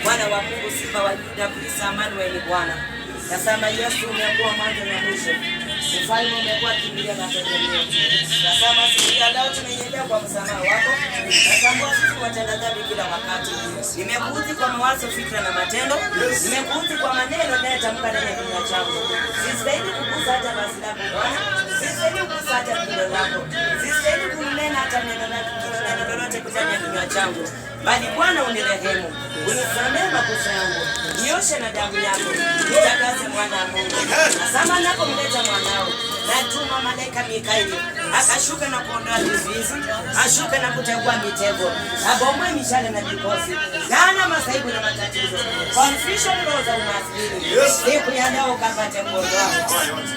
Mwana wa Mungu, Simba wa Yuda, Kristo Emmanuel Bwana. Tazama Yesu, umekuwa mwanzo na mwisho. Mfalme, umekuwa kimbilio na tegemeo. Tazama siku ya leo tunaendelea kwa msamaha wako. Natambua sisi watenda dhambi kila wakati. Nimekuudhi kwa mawazo, fikra na matendo. Nimekuudhi kwa maneno ninayotamka ndani ya kinywa changu. Sistahili kugusa hata basi lako Bwana. Sistahili kugusa hata kinywa lako. Sistahili kunena hata neno lolote kufanya kinywa changu. Bali Bwana unirehemu, unisamehe makosa yangu, nioshe na damu yako, nitakase mwana wa Mungu. Tazama napomleta mwanao, natuma malaika Mikaeli, akashuka na kuondoa vizuizi, ashuke na kutegua mitego, abomoe mishale na vikosi, laana, masaibu na matatizo, confusion, roho za umaskini. Siku ya leo ukapate kuondoa.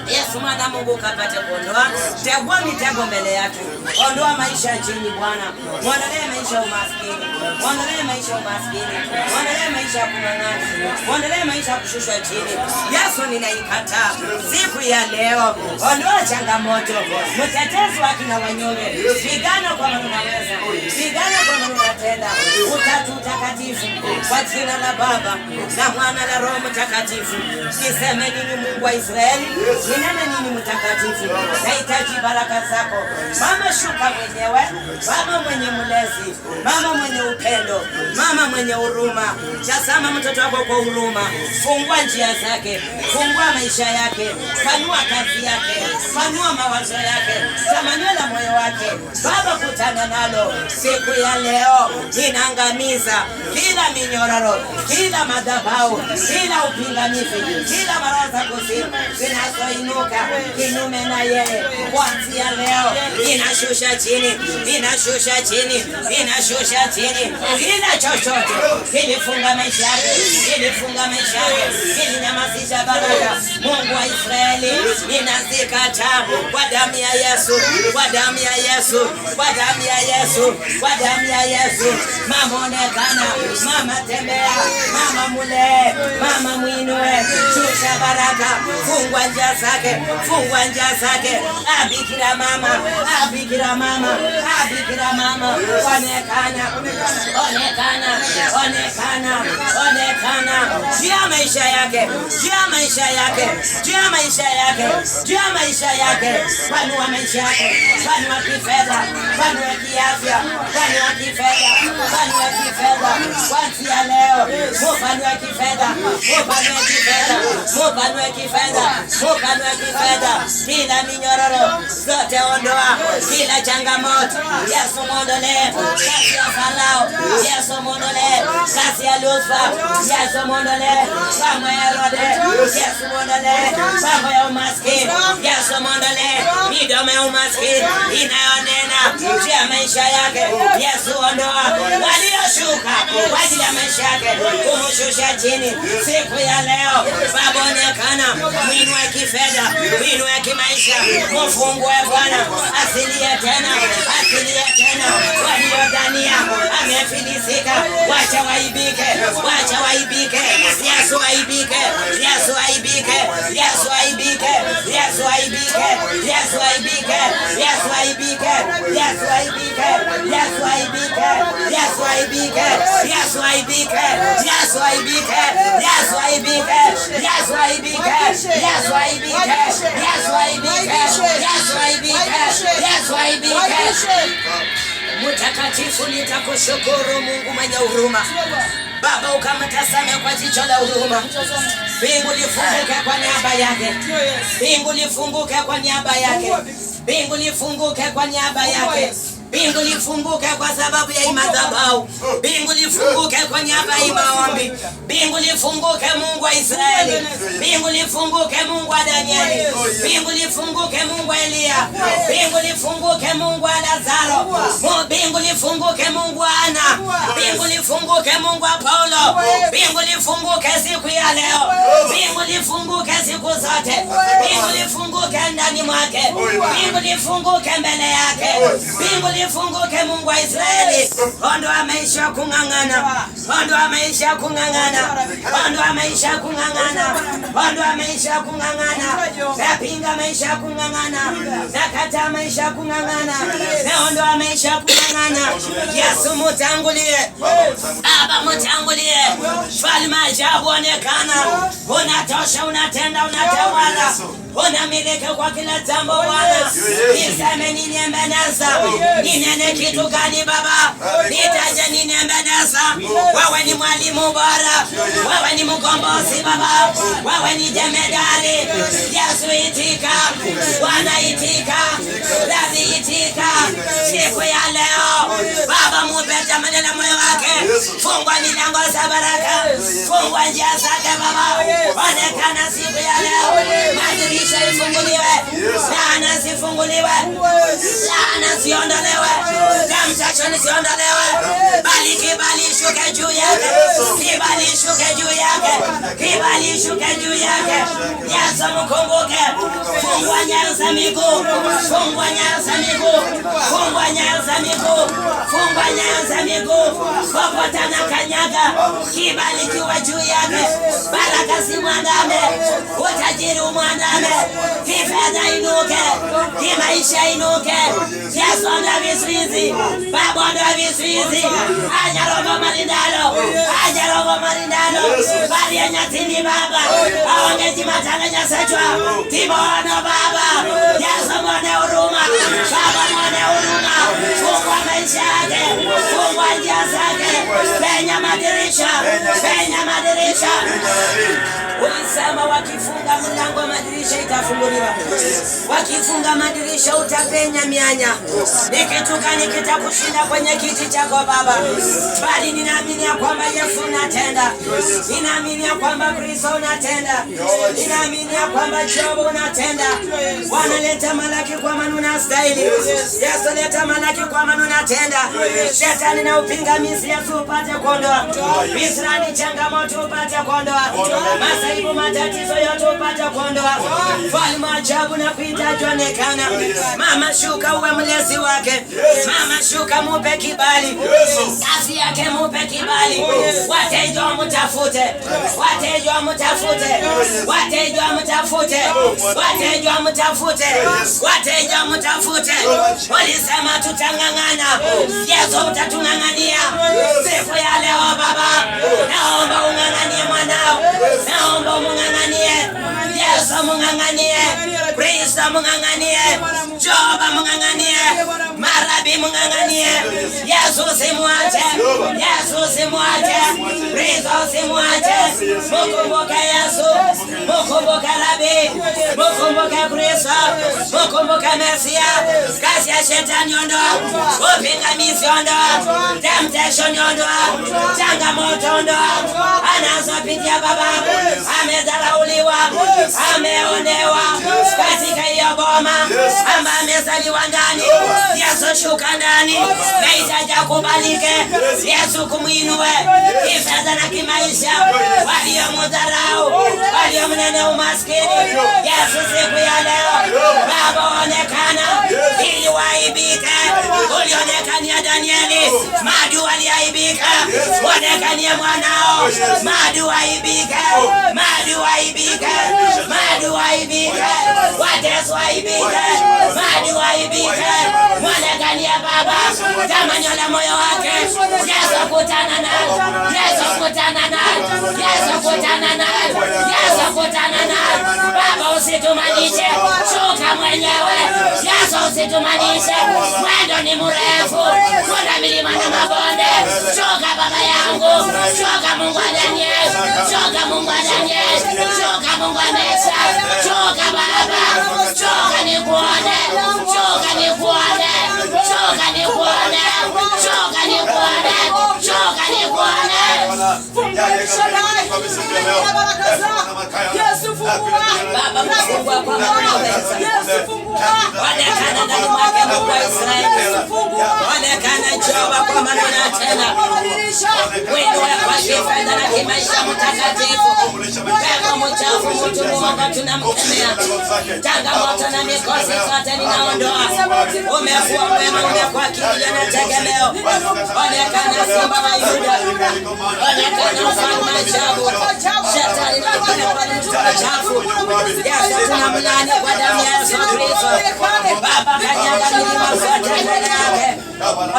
Yesu mwana Mungu ukapate kuondoa, tegua mitego mbele yake, ondoa maisha ya chini Bwana, muondolee maisha ya umaskini, muondolee maisha ya umaskini, muondolee maisha ya kung'ang'ana, muondolee maisha ya kushushwa chini. Yesu ninaikataa siku ya leo, ondoa changamoto, mtetezi wa kina wanyonge, pigana kwa maana unaweza, pigana kwa maana unatenda. Utatu Mtakatifu, kwa jina la Baba na Mwana na Roho Mtakatifu. Niseme nini Mungu wa Israeli? Ninene nini mtakatifu? Nahitaji baraka zako Mama, shuka mwenyewe, Baba mwenye mulezi, Mama mwenye upendo, Mama mwenye huruma. Tazama mtoto wako kwa huruma, fungua njia zake, fungua maisha yake, panua kazi yake, panua mawazo yake, tamanio la moyo wake. Baba, kutana nalo siku ya leo. Ninaangamiza kila minyororo, kila madhabahu, kila upingamizi, kila maroho za kuzimu zinazoinuka kinyume na yeye. Kuanzia leo ninashusha chini, ninashusha chini, ninashusha chini kila chochote kilifunga maisha yake, kilifunga maisha yake, kilinyamazisha baraka. Mungu wa Israeli, ninazikataa kwa damu ya Yesu, kwa damu ya Yesu, kwa damu ya Yesu, kwa damu ya Yesu. Mama onekana, mama tembea, mama mule, mama mwinue, shusha baraka, fungua njia zake, fungua njia zake. Abikira mama, abikira mama, abikira mama, onekana, onekana, onekana, onekana. Jia maisha yake, jia maisha yake, jia maisha yake, jia maisha yake. Panua maisha yake, panua kifedha, panua kiafya, panua kifedha, panua kifedha. Kuanzia leo, mupanue kifedha, mupanue kifedha, mupanue kifedha, mupanue kifedha. Kila minyororo zote ondoa, kila changamoto Yesu muondolee. Kazi ya Farao Yesu muondolee, kazi ya Lucifer Yesu muondolee, mambo ya Herode Yesu muondolee, mambo ya umaskini Yesu muondolee, midomo ya umaskini inayonena juu ya maisha yake Yesu ondoa. Walioshuka kwa ajili ya maisha yake kumshusha chini siku ya leo. Baba onekana, mwinue kifedha, mwinue kimaisha, mfungue Bwana, asilie tena, asilie tena. Waliodhania amefilisika, wacha waibike, wacha waibike. Yesu aibike, Yesu aibike, Yesu aibike, Yesu aibike, Yesu aibike, Yesu aibike, Yesu aibike, Yesu aibike, Yesu aibike, Yesu aibike, Yesu aibike, Yesu aibike, Yesu aibike, Yesu aibike, Yesu aibike, Yesu aibike, Yesu aibike. Mtakatifu, nitakushukuru Mungu mwenye huruma. Baba, ukamtazame kwa jicho la huruma. Mbingu lifunguke kwa niaba yake, mbingu lifunguke kwa niaba yake, mbingu lifunguke kwa niaba yake. Mbingu lifunguke kwa sababu ya hii madhabahu. Mbingu lifunguke kwa niaba ya maombi. Mbingu lifunguke Mungu wa Israeli. Mbingu lifunguke Mungu wa Danieli. Mbingu lifunguke Mungu wa Elia. Mbingu lifunguke Mungu wa Lazaro. Mbingu lifunguke Mungu wa Ana. Mbingu lifunguke Mungu wa Paulo. Mbingu lifunguke siku ya leo. Mbingu lifunguke siku zote. Mbingu lifunguke ndani mwake. Mbingu lifunguke mbele yake. Mbingu lifunguke Mungu wa Israeli. Ondoa maisha kung'ang'ana, ondoa maisha kung'ang'ana, ondoa maisha kung'ang'ana, ondoa maisha kung'ang'ana. Napinga maisha kung'ang'ana, nakataa maisha kung'ang'ana, naondoa maisha kung'ang'ana. Yesu mutangulie, Baba mutangulie. Ajabu onekana. Unatosha, unatenda, unatawala. Unamiliki kwa kila jambo Bwana. Niseme nini Ebeneza? Ninene kitu gani Baba? Nitaje nini Ebeneza? Wewe ni mwalimu bora. Wewe ni mkombozi Baba. Wewe ni jemedari. Yesu itika. Bwana itika. Rabi itika. Siku ya leo Baba mupe tamani na moyo wake. Fungwa milango za baraka. Fungwa njia zake Baba. Onekana siku ya leo. Madirisha ifunguliwe. Laana zifunguliwe. Laana ziondolewe. Temptation ziondolewe. Bali kibali shuke juu yake. Kibali shuke juu yake. Kibali shuke juu yake. Yesu mkumbuke. Fungwa nyayo za miguu. Fungwa nyayo za miguu. Fungwa nyayo za miguu. Fungwa nyayo za miguu. Popote anakanyaga. Kibali kiwe juu yake. Baraka zimwandame. Utajiri umwandame. Kifedha inuke. Kimaisha inuke. Yesu onda vizuizi. Baba onda vizuizi. Ajarobo marindalo. Ajarobo marindalo. Bali ya nyatini Baba. Aongeji matanganya sechwa. Tibono Baba. Yesu mwone huruma. Baba mwone huruma. Fungwa maisha yake. Fungwa njia zake. Penya madirisha. Penya madirisha. Ulisema wakifunga mlango madirisha itafunguliwa. Wakifunga madirisha utapenya mianya. Ni kitu gani kitakushinda kwenye kiti chako Baba? Bali ninaamini ya kwamba Yesu unatenda. Ninaamini ya kwamba Kristo unatenda. Ninaamini ya kwamba Jehova unatenda. Bwana leta malaki kwa maana unastahili. Yesu leta malaki kwa maana unatenda. Shetani na upingamizi Yesu upate kuondoa. Misrani changamoto upate kuondoa. Masaibu matatizo yote upate kuondoa. Falme ajabu na kuhitaji onekana. Mama shuka uwe mlezi wake. Mama shuka mupe kibali. Kazi yake mupe kibali. Wateja mtafute. Wateja mtafute. Wateja mtafute. Wateja mtafute. Wateja mtafute. Walisema tutangangana. Yesu utatungangania. Siku ya leo Baba. Naomba unganganie mwanao. Naomba munganganie. Yesu munganganie. Kristo munganganie. Jehova munganganie. Marabi munganganie. Yesu simwache. Yesu simwache. Kristo simwache. Mukumbuke Yesu. Mukumbuke Rabi. Mukumbuke Kristo. Mukumbuke Mesia. Kazi ya shetani ondoa. Upingamizi ondoa. Temptation ondoa. Changamoto ondoa. Anazopitia Baba. Amedharauliwa. Ameonewa. Katika hiyo boma amba amezaliwa ndani. Yesu shuka ndani. Nahitaji akubalike. Yesu kumwinue kifedha na kimaisha. Waliomdharau, waliomnene umaskini, Yesu siku ya leo Baba onekana ili waibike. Ulionekania Danieli, madu waliaibika. Onekanie mwanao, madu waibike. Madu waibike. Madu waibike. Wateso waibike. Madu waibike. Onekanie Baba tamanyo la moyo wake. Yesu kutana naye. Yesu kutana naye. Yesu kutana naye. Yesu kutana naye. Baba usitumanishe. Shuka mwenyewe. Yesu usitumanishe. Mwendo ni mrefu. Kuna milima na mabonde. Shuka Baba yangu. Shuka Mungu wa Daniel. Shuka Mungu wa Daniel. Shuka Mungu wa Mesa. Shuka Baba. Shuka nikuone. Shuka nikuone. Shuka nikuone. Shuka nikuone. Shuka nikuone. Yesu fungua. Baba mfungua kwa maweza. Yesu fungua. Onekana ndani mwake Mungu wa Israeli. Onekana Jehova kwa maana unatenda. Wewe kwa kifedha na kimaisha mtakatifu. Pepo mchafu mtu mwongo tunamkemea. Changamoto na mikosi zote ninaondoa. Umekuwa mwema, umekuwa kilio na tegemeo. Onekana Simba wa Yuda. Onekana ufalme ajabu. Shetani na pepo mchafu. Yesu tunamlaani kwa damu ya Yesu Kristo. Baba kanyaga milima zote mbele yake.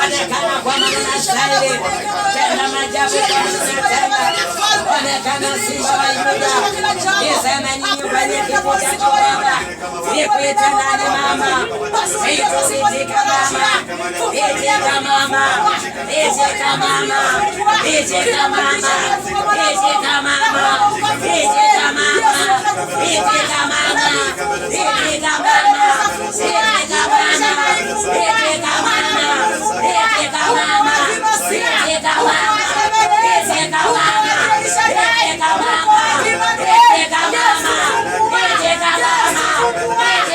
Onekana kwa maana unastahili. Tenda maajabu kwa unatenda. Onekana Simba wa Yuda. Niseme nini kwenye kifo chako Baba. Nikuite nani mama. Nikuitika mama. Itika mama. Itika mama. Itika mama. Itika mama. Itika mama. Itika mama. Itika mama. Itika mama. Itika mama. Itika mama.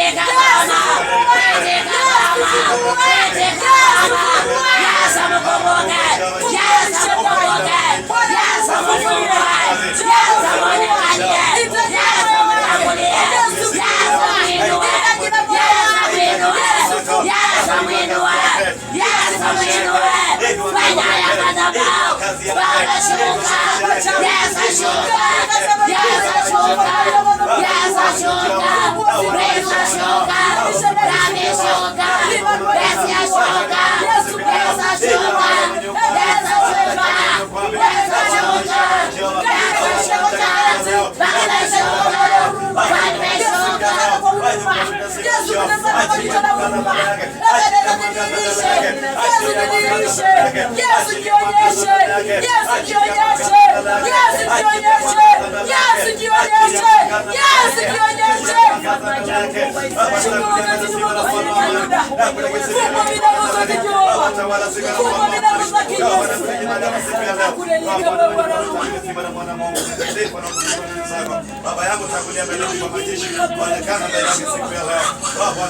Itika mama. Baba yangu tangulia mbele kwa majeshi, onekana mbele yangu siku ya leo. Baba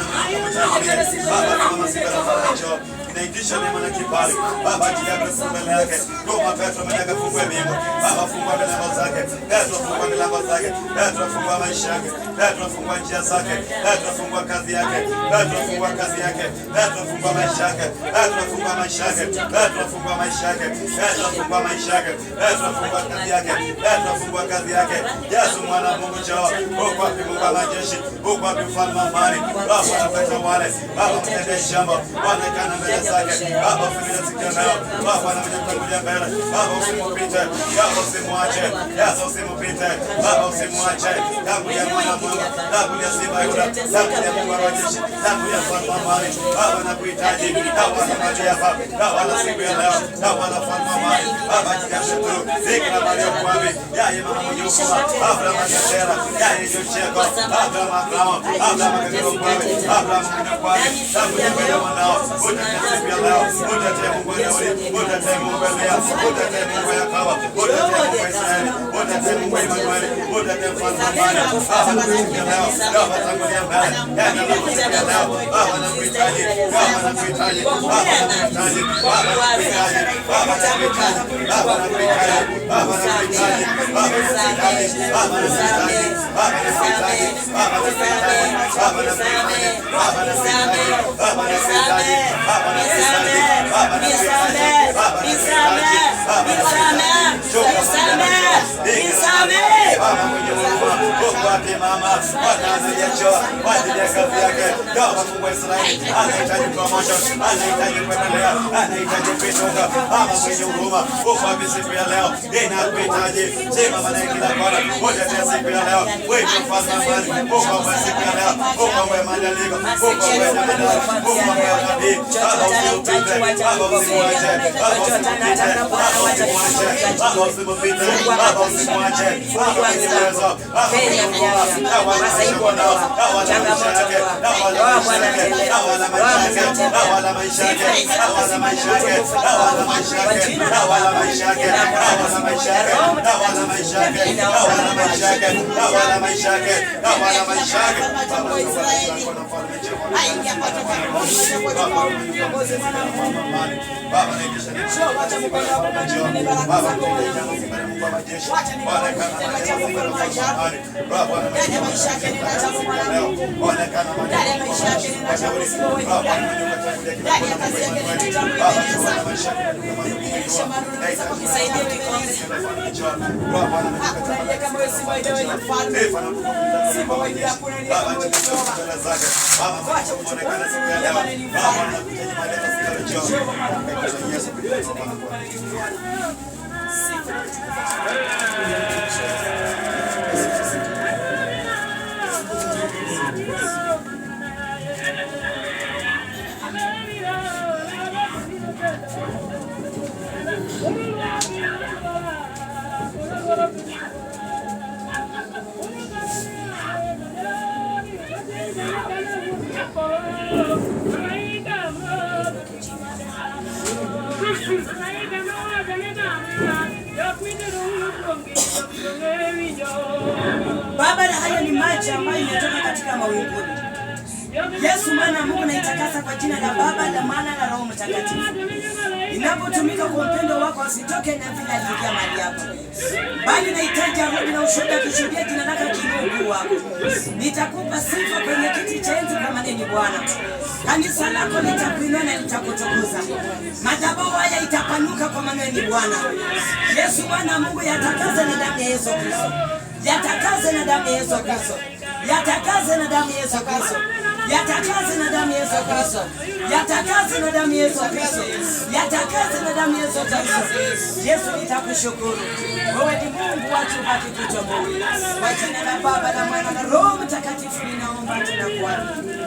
mama siku ya leo inaitisha neema na kibali. Baba akiaga mbele yake. Roma Petro mwenye fungue mbingu. Baba fungua milango zake. Petro fungua milango zake. Petro fungua maisha yake. Petro fungua njia zake. Petro fungua kazi yake. Petro fungua kazi yake. Petro fungua maisha yake. Petro fungua maisha yake. Petro fungua maisha yake. Petro fungua maisha yake. Petro fungua kazi yake. Petro fungua kazi yake. Yesu mwana wa Mungu jao. Huko wapi Mungu wa majeshi? Huko wapi mfalme wa amani? Baba anapetawale. Baba mtende jambo. Onekana mbele zake. Baba usimile sikia leo. Baba anamtangulia mbele. Baba usimupite. Baba usimwache. Yesu usimupite. Baba usimwache. Damu ya mwana Mungu. Damu ya Simba Yuda. Damu ya Mungu wa majeshi. Damu ya mfalme wa amani. Baba nakuhitaji. Baba na maji hapa. Baba na siku ya leo. Baba na mfalme wa amani. Baba jikashe tu. Zikra Maria kwambi. Yaye mama mwenye ukuma. Abraham akatera. Yaye jocheko. Abraham akrama. Abraham akatera kwambi. Abraham akatera kwambi. Damu ya mwene mwanao. Utatee siku ya leo. Utatee Mungu wa Daudi. Utatee Mungu wa Lea. Utatee Mungu wa Yakobo. Utatee Mungu wa Israeli. Utatee Mungu wa Emmanueli. Utatee mfalme wa amani. Baba na siku ya leo. Baba tangulia mbele. Yana na siku ya leo. Baba nakuhitaji. Baba nakuhitaji. Baba nakuhitaji. Baba nakuhitaji. Baba nakuhitaji. Baba nakuhitaji. Baba nakuhitaji. Baba nakuhitaji. Baba nakuhitaji. Baba nakuhitaji. Baba nakuhitaji. Baba nakuhitaji. Baba nakuhitaji. Baba nakuhitaji. Baba nakuhitaji. Baba nakuhitaji. Baba nakuhitaji. Baba mwenye huruma, Mungu wake mama, anayechoa kwa ajili ya kazi yake. Baba Mungu wa Israeli, anahitaji promotion, anahitaji kuendelea, anahitaji kuinuka. Baba mwenye huruma, Mungu wa siku ya leo, inakuhitaji. Sema maana kila kona, utetee siku ya leo. Wewe mfalme wa amani, Mungu wa siku ya leo, Mungu wa maandalizi, Mungu wa jemedari, Mungu wa nabii. Baba usimupite, Baba usimwache, Baba usimupite, Baba usimwache, Baba usimupite, Baba usimwache, Baba mwenye uwezo, Baba mwenye huruma, Baba anasaidia nao, Baba ana maisha yake, Baba ana maisha yake, Baba ana maisha yake, Baba ana maisha yake, Baba ana maisha yake, Baba ana maisha yake, Baba ana maisha yake, Baba ana maisha yake, Baba ana maisha yake, Baba ana maisha yake, Baba ana maisha yake, Baba ana maisha yake, Baba wa Israeli, haingepata kwa Baba naikisha ni Baba mtendeja Mungu wa majeshi. Bwana kana maisha yake Baba na maisha yake ni ajabu leo. Bwana kana maisha yake ni ajabu. Baba ndani ya kazi yake ni ajabu. Baba na maisha yake kusaidia kikombe. Baba na kama wewe si wewe ni mfalme. Si wewe hakuna ni kama wewe ni zake. Baba acha kuonekana siku ya leo. Baba na kutegemea malezi siku ya leo. Yesu Kristo Bwana. Baba, na haya ni maji ambayo imetoka katika mawinguni. Yesu mwana wa Mungu, naitakasa kwa jina la Baba, la Mwana na Roho Mtakatifu. Inapotumika kwa upendo wako, asitoke na vile aliingia mahali hapa, bali nahitaji arudi na ushuhuda, kishuhudia jina lako kimungu wako. Nitakupa sifa kwenye kiti cha enzi kwa maneno Bwana. Kanisa lako litakuinua na litakutukuza. Madhabahu haya itapanuka kwa maneno Bwana. Yesu mwana wa Mungu, yatakaze na damu ya Yesu Kristo. Yatakaze na damu ya Yesu Kristo. Yatakaze na damu ya Yesu Kristo. Yatakaze na damu ya Yesu Kristo. Yatakaze na damu ya Yesu Kristo. Yatakaze na damu ya Yesu Kristo. Yesu, nitakushukuru. Wewe ni Mungu wetu, baki kichwa Mungu. Kwa jina la Baba, la Mwana na Roho Mtakatifu ninaomba tunakuamini.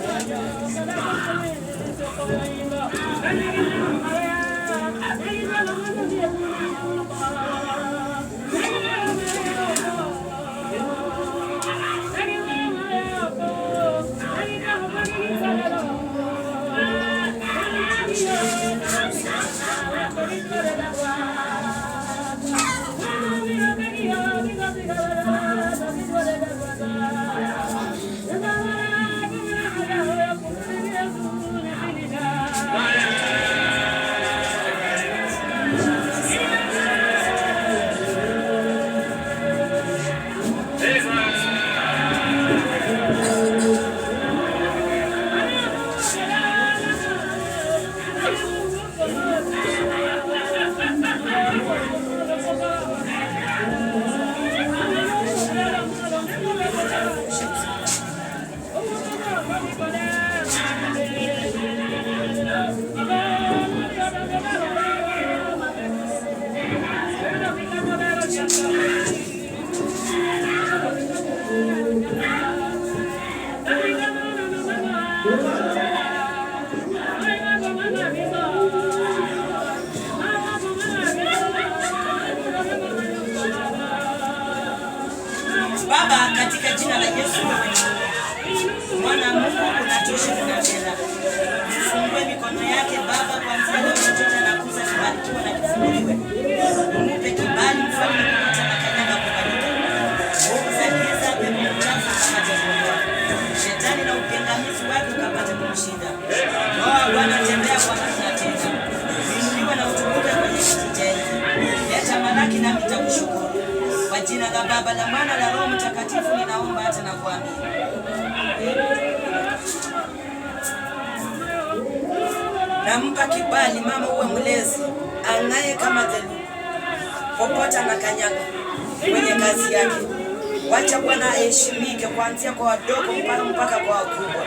Baba, katika jina la Yesu mwana wa Mungu, unatosha kunatenda. Fungue mikono yake Baba, kwa mfano mtoto anakuza kubarikiwa na kufunguliwe. Umpe kibali mfalme kupata na kanyaga kubariki. Uzakiza pepo mchafu kapate kuondoa. Shetani na upingamizi wake ukapate kumshinda. Roho Bwana, tembea kwa haki na tenda. Inuliwa na utukuke kwenye kiti cha enzi. Leta malaki na nitakushukuru. Kwa jina la Baba, la Mwana na Roho Mtakatifu ninaomba hata na kuamini. Nampa kibali mama uwe mlezi, anaye kama theluji. Popote anakanyaga kwenye kazi yake. Wacha Bwana aheshimike kuanzia kwa wadogo mpaka kwa wakubwa.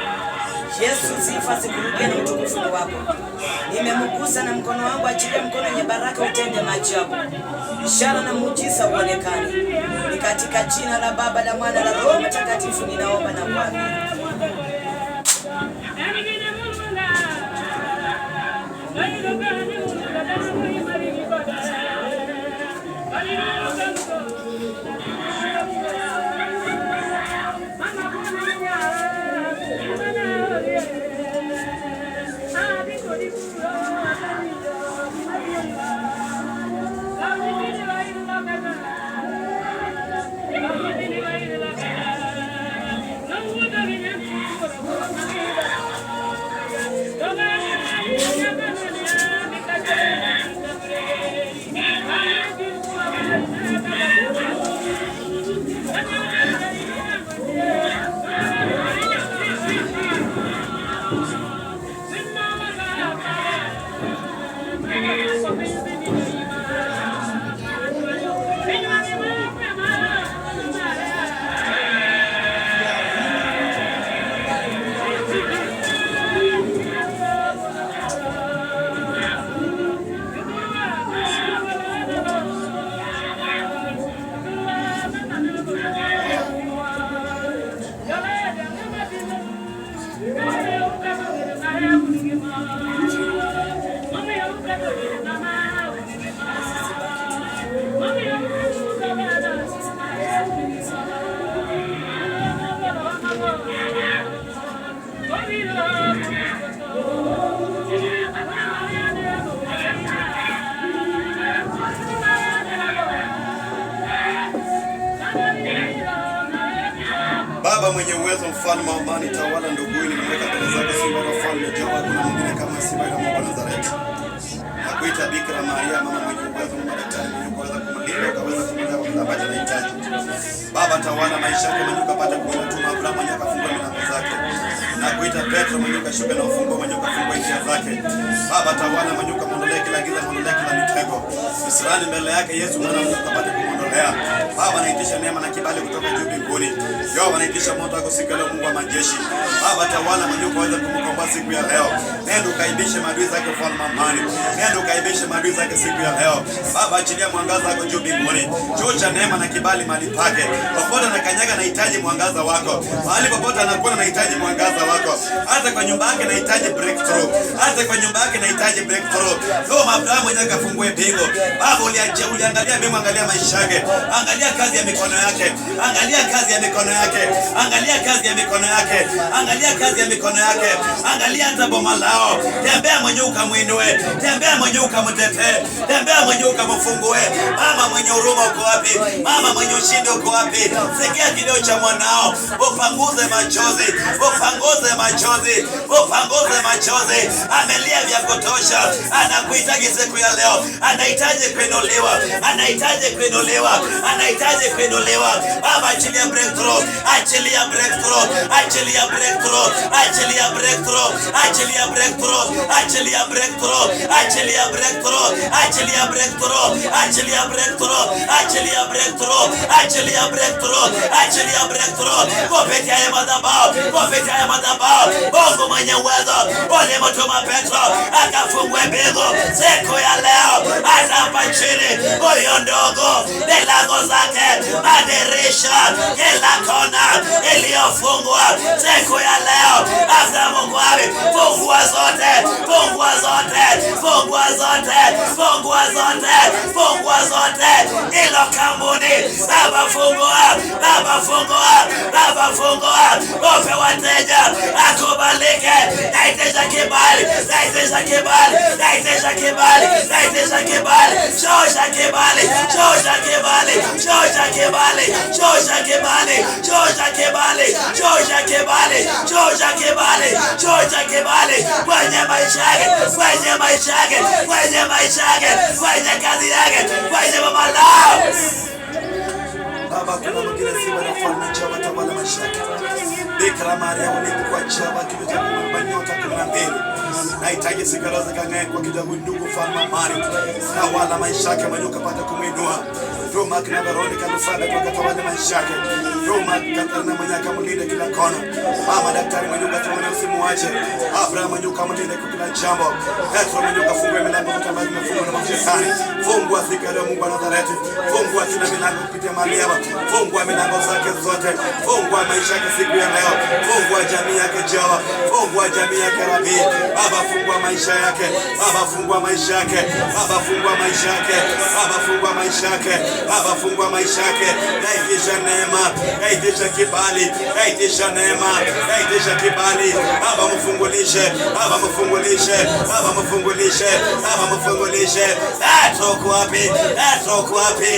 Yesu, sifa zikurudie na utukufu wako. Nimemgusa na mkono wangu, achilia mkono wenye baraka, utende maajabu. Ishara na muujiza uonekane. Ni katika jina la Baba, la Mwana na Roho Mtakatifu ninaomba na kuamini. Thank you. Baba mwenye uwezo, mfalme wa amani, tawala nduguini, nimeweka mbele zako simba na mfalme Jehova, kuna mwingine kama simba na Mungu wa Nazareti. Nakuita Bikira Maria, mama mwenye uwezo, mama daktari mwenye kuweza kumlinda, ukaweza kumlinda kwa kila ambacho anahitaji. Baba tawala maisha yake, mwenye ukapata kuituma Abrahamu mwenye akafungua milango zake. Nakuita Petro mwenye ukashuka na ufunguo, mwenye ukafungua njia zake. Baba tawala mwenye ukamwondolea kila giza, mwondolea kila mitego. Israeli mbele yake Yesu mwana wa Mungu ukapata kumwondolea. Baba naitisha neema na kibali kutoka juu mbinguni. Yehova naitisha moto wako siku ya leo, Mungu wa majeshi. Baba tawala mwenye ukaweza kumkomboa siku ya leo. Nenda ukaibishe maadui zake, mfalme wa amani. Nenda ukaibishe maadui zake siku ya leo. Baba achilia mwangaza wako juu mbinguni. Chuo cha neema na kibali mahali pake. Popote anakanyaga anahitaji mwangaza wako. Mahali popote anakuwa anahitaji mwangaza wako. Hata kwa nyumba yake anahitaji breakthrough. Hata kwa nyumba yake anahitaji breakthrough. Ndio Abrahamu mwenye akafungue bingu. Baba uliangalia mbingu, angalia maisha yake. Angalia kazi ya mikono yake. Angalia kazi ya mikono yake. Angalia kazi ya mikono yake. Angalia kazi ya mikono yake. Angalia hata boma lao. Tembea mwenye ukamwinue. Tembea mwenye ukamtetee. Tembea mwenye ukamfungue. Mama mwenye huruma uko wapi? Mama mwenye ushindi uko wapi? Sikia kilio cha mwanao. Upanguze machozi. Upanguze machozi. Upanguze machozi. Amelia vya kutosha. Anakuhitaji siku ya leo. Anahitaji kuinuliwa. Anahitaji kuinuliwa. Anahitaji kuinuliwa. Baba achilia breakthrough. Achilia breakthrough. Achilia breakthrough. Achilia breakthrough. Achilia breakthrough. Achilia breakthrough. Achilia breakthrough. Achilia breakthrough. Achilia breakthrough. Achilia breakthrough. Achilia breakthrough. Achilia breakthrough. Kupitia ya madhabahu. Kupitia ya madhabahu. Mungu mwenye uwezo. Ulimtuma Petro akafungue mbingu siku ya leo. Hata hapa chini huyo ndogo milango zake, madirisha, kila kona iliyofungwa siku ya leo. After Mungu wami, fungua zote, fungua zote, fungua zote, fungua zote, fungua zote. Ilo kampuni, Baba fungua, Baba fungua, Baba fungua. Upe wateja, akubalike. Naitisha kibali, naitisha kibali, naitisha kibali, naitisha kibali. Shosha kibali, shosha kibali, shosha kibali, shosha kibali, shosha kibali, shosha kibali, shosha kibali, shosha kibali kwenye maisha yake, kwenye maisha yake, kwenye maisha yake, kwenye kazi yake, kwenye mama lao. Baba kuna mwingine simba na falme Jehova tawala maisha yake. Bikira Maria ulikuwa Jehova kitu cha nyota 12. Nahitaji sigara za kangae kwa kidogo ndugu falme amani. Tawala maisha yake mwenye ukapata kumuinua. Roma kina Veronica Lusada kwa tawala maisha yake. Roma Katarina mwenye akamlinda kila kona. Mama daktari mwenye ukatamani usimuache. Abraham mwenye ukamlinda kwa kila jambo. Petro mwenye ukafungue milango kutamani mfungo na mashetani. Fungua siku ya leo Mungu wa Nazareti. Fungua kila milango kupitia mahali hapa. Fungua milango zake zote. Fungua maisha yake siku ya leo. Fungua jamii yake Jehova. Fungua jamii yake Rabi. Baba fungua maisha yake. Baba fungua maisha yake. Baba fungua maisha yake. Baba fungua maisha yake. Baba fungua maisha yake. Naitisha neema. Naitisha kibali. Naitisha neema. Naitisha kibali. Baba mfungulishe. Baba mfungulishe. Baba mfungulishe. Baba mfungulishe. Atoku wapi? Atoku wapi?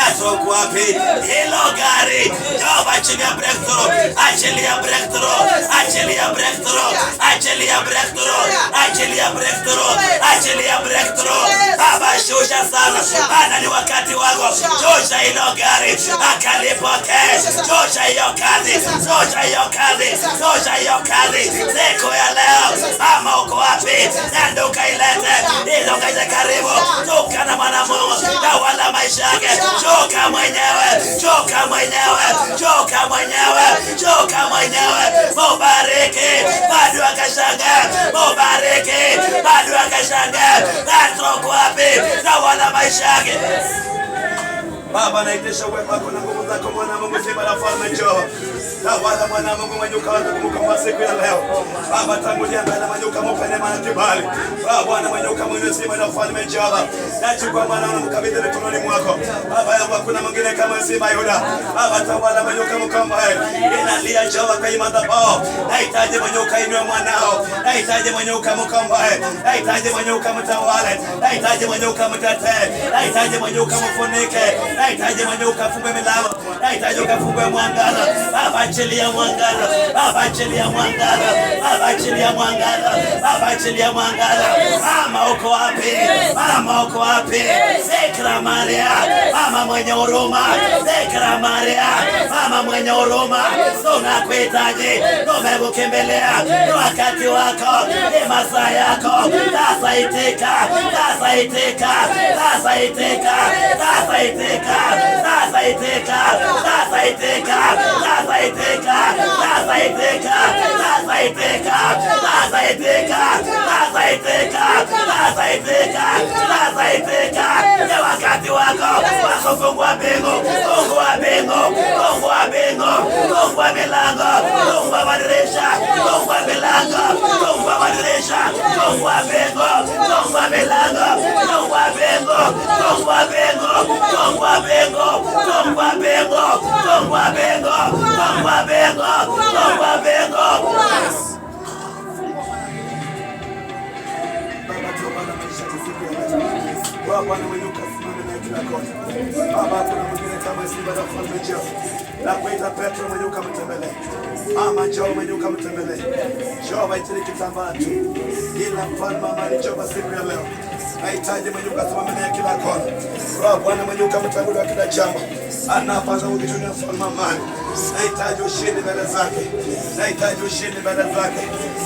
Atoku wapi? Hilo gari. Jehova achilia breakthrough. Achilia breakthrough. Achilia breakthrough. Achilia breakthrough. Achilia breakthrough. Achilia breakthrough. Baba shusha sana. Bana ni wakati wako. Shusha hilo gari. Akalipokee. Shusha hiyo kazi. Shusha hiyo kazi. Shusha hiyo kazi. Siku ya leo. Mama uko wapi? Nenda ukailete. Nenda ukailete karibu. Shuka na mwana Mungu. Tawala maisha yake. Shuka mwenyewe. Shuka mwenyewe. Shuka mwenyewe. Shuka mwenyewe. Mubariki. Bado akashangaa. Mubariki. Bado akashangaa. Petro kwa wapi? Tawala maisha yake. Baba naitisha uwepo wako na nguvu zako mwana Mungu simba la falme Jehova. Tawala mwana Mungu mwenye ukaanza kumkomboa siku ya leo. Baba tangulia mbele mwenye ukampa neema na kibali. Baba Bwana mwenye ukamwinua simba la falme Jehova. Nachukua mwana wangu mkabidhi mikononi mwako. Baba yangu hakuna mwingine kama simba Yuda. Baba tawala mwenye ukamkomboa. Inalia Jehova kwa madhabahu. Nahitaji mwenye ukainua mwanao. Nahitaji mwenye ukamkomboa. Nahitaji mwenye ukamtawale. Nahitaji mwenye ukamtetee. Nahitaji mwenye ukamfunike. Nahitaji mwenye ukafungue milango. Nahitaji ukafungue mwangaza. Baba achilia mwangaza. Baba achilia mwangaza. Baba achilia mwangaza. Baba achilia mwangaza. Mama uko wapi? Mama uko wapi? Bikira Maria, mama mwenye huruma. Bikira Maria, mama mwenye huruma. Tunakuhitaji. Tumekukimbilia. Ni wakati wako. Ni masaa yako. Sasa itika. Sasa itika. Sasa itika. Sasa itika. Sasa itika. Sasa itika. Sasa itika. Sasa itika. Sasa itika. Sasa itika. Sasa itika. Sasa itika. Sasa itika. Ni wakati wako wa kufungua mbingu. Fungua mbingu. Fungua mbingu. Fungua milango. Fungua madirisha. Fungua milango. Fungua madirisha. Fungua mbingu. Fungua milango. Fungua mbingu. Fungua mbingu. Fungua mbingu. Fungua mbingu. Fungua mbingu. Fungua mbingu. Fungua mbingu. Bwana mwenye ukasimame na kila kona. Baba kuna mwingine kama simba za falme njoo. Na kuita Petro mwenye ukamtembelee. Mama njoo mwenye ukamtembelee. Njoo waitili kitambaa tu. Ila mfalme amani njoo siku ya leo. Nahitaji mwenye ukasimame na kila kona. Bwana mwenye ukamtangulia kila jambo. Anapaza udhuni wa mfalme amani. Nahitaji ushindi mbele zake. Nahitaji ushindi mbele zake.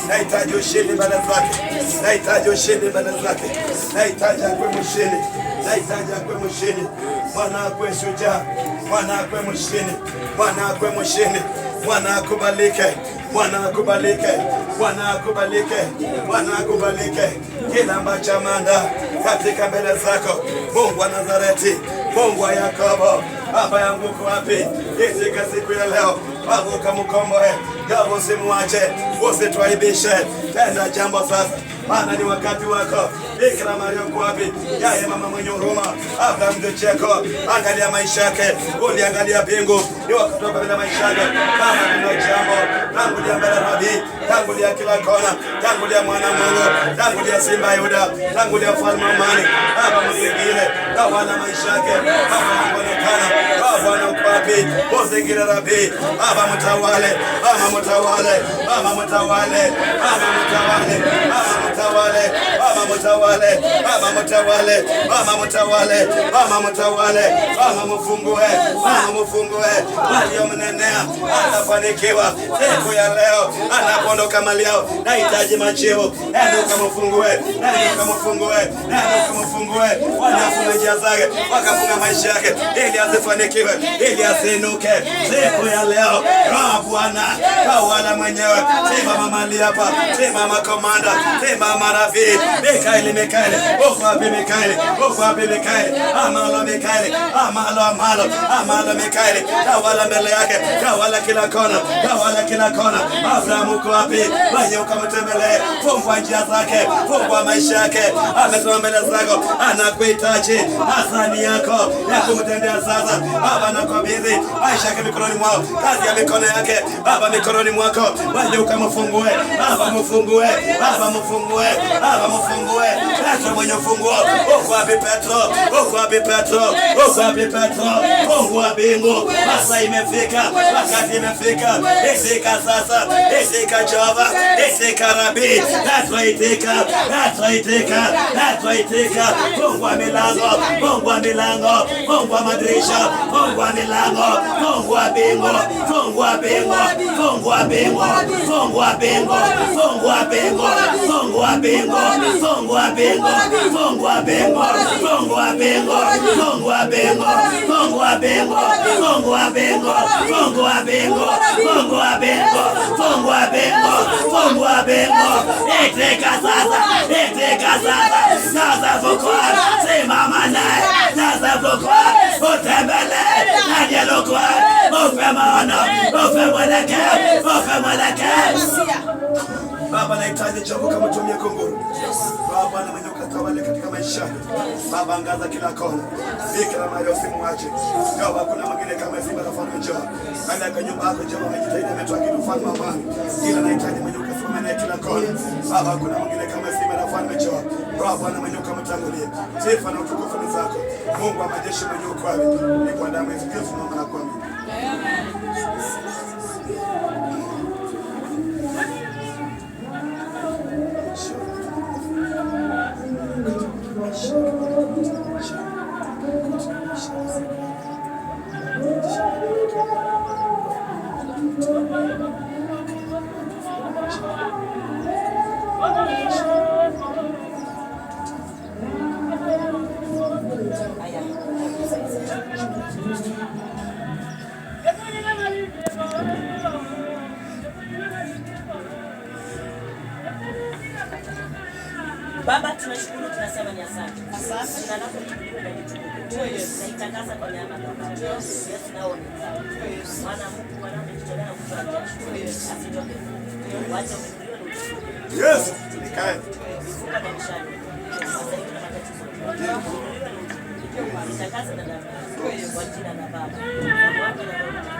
Nahitaji ushindi mbele zake. Nahitaji ushindi mbele zake. Nahitaji akwe mshindi. Nahitaji akwe mshindi. Bwana akwe shujaa. Bwana akwe mshindi. Bwana akwe mshindi. Bwana akubalike. Bwana akubalike. Bwana akubalike. Bwana akubalike. Kila ambacho amanda katika mbele zako. Mungu wa Nazareti. Mungu wa Yakobo. Baba yangu uko wapi? Katika siku ya leo. Baba ukamkomboe. Baba usimwache. Usituaibishe. Tenda jambo sasa. Maana ni wakati wako. Bikira Maria uko wapi? Yeye mama mwenye huruma. Abraham Cheko. Angalia maisha yake. Uliangalia mbingu. Ni wakati wako bila maisha yake. Baba kuna jambo. Tangulia mbele Rabi. Tangulia kila kona. Tangulia mwana Mungu. Tangulia simba Yuda. Tangulia mfalme amani. Baba mwingine. Tawala maisha yake. Baba anaonekana. Baba uko wapi? Usingira Rabi. Baba mtawale. Baba mtawale. Baba mtawale. Baba mtawale. Baba mtawale. Baba mtawale. Baba mtawale. Baba mtawale. Baba mtawale. Baba mfungue. Baba mfungue. Waliomnenea atafanikiwa siku ya leo. Anapoondoka mali yao. Nahitaji majibu. Ndio ukamfungue. Ndio ukamfungue. Ndio ukamfungue. Wanafunga njia zake. Wakafunga maisha yake. Ili asifanikiwe. Ili asinuke. Siku ya leo. Roho Bwana. Tawala mwenyewe. Simama mali hapa. Simama komanda. Simama Rafi. Mikaeli. Uko wapi Mikaeli? Uko wapi Mikaeli? Amalo Mikaeli. Amalo Mikaeli. Tawala mbele yake. Tawala kila kona. Tawala kila kona. Abraham uko wapi? Wewe ukamtembelee. Fungua njia zake. Fungua maisha yake. Ametoa mbele zako. Anakuhitaji. Asani yako ya kumtendea sasa. Baba nakabidhi maisha yake mikononi mwao. Kazi ya mikono yake. Baba mikononi mwako. Wewe ukamfungue. Baba mfungue. Baba mfungue. Baba mfungue. Petro mwenye funguo. Uko wapi Petro? Uko wapi Petro? Uko wapi Petro? Fungua mbingu. Sasa imefika. Wakati imefika. Isika sasa. Isika Jehova. Isika Rabi. Natwaitika. Fungua milango. Fungua milango. Fungua madirisha. Fungua milango. Fungua mbingu. Fungua mbingu. Fungua mbingu. Fungua mbingu. Fungua mbingu. Fungua mbingu. Fungua mbingu. Fungua mbingu. Fungua mbingu. Fungua mbingu. Fungua mbingu. Fungua mbingu. Fungua mbingu. Fungua mbingu. Fungua mbingu. Fungua mbingu. Itika sasa. Itika sasa. Sasa fungua. Simama naye. Sasa fungua. Utembelee. Najelukua. Upe maono. Upe mwelekeo. Upe mwelekeo. Baba nahitaji chombo kama tumia kunguru. Baba na mwenye ukatawale katika maisha. Baba angaza kila kona. Bikira Maria usimwache. Baba kuna mwingine kama simba za falme njoo. Kanda kwa nyumba yako njoo umejitahidi umetoa kitu mfalme amani. Ila nahitaji mwenye ukasimama na kila kona. Baba kuna mwingine kama simba za falme njoo. Baba na mwenye utangulie. Sifa na utukufu ni zako. Mungu wa majeshi mwenye ukwawe. Ni kwa damu ya Yesu Kristo tunaomba na kuamini. Baba, tunashukuru, tunasema ni asante. Jina lako litukuzwe na litukuke. Tunaitangaza kwa neema Baba. Yesu nao ni sawa. Mwana Mungu mwanao amejitolea na kutoa jasho. Asitoke. Wacha kufunguliwa na utukufu. Yesu, nikae. Funga na mshale. Wasaidie na matatizo. Nitangaza na damu. Kwa jina la Baba. Na Mwana na Roho.